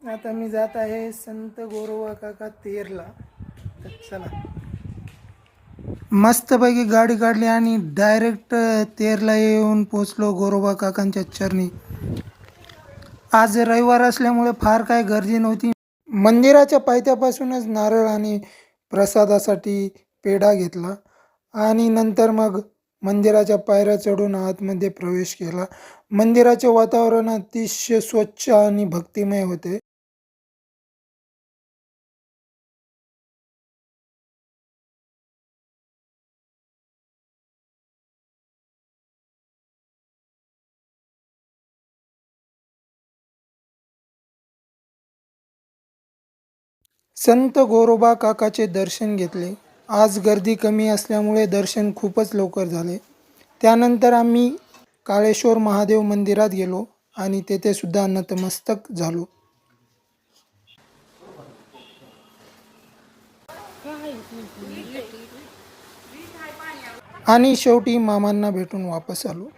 आता मी जात आहे संत गोरोबा काका तेरला. तर चला, मस्तपैकी गाडी काढली आणि डायरेक्ट तेरला येऊन पोचलो गोरोबा काकांच्या चरणी. आज रविवार असल्यामुळे फार काय गर्दी नव्हती. मंदिराच्या पायथ्यापासूनच नारळ आणि प्रसादासाठी पेढा घेतला आणि नंतर मग मंदिराच्या पायऱ्या चढून आतमध्ये प्रवेश केला. मंदिराचे वातावरण अतिशय स्वच्छ आणि भक्तिमय होते. संत गोरोबा काकाचे दर्शन घेतले. आज गर्दी कमी असल्यामुळे दर्शन खूपच लवकर झाले. त्यानंतर आम्ही काळेश्वर महादेव मंदिरात गेलो आणि तेथे सुद्धा नतमस्तक झालो आणि शेवटी मामांना भेटून वापस आलो.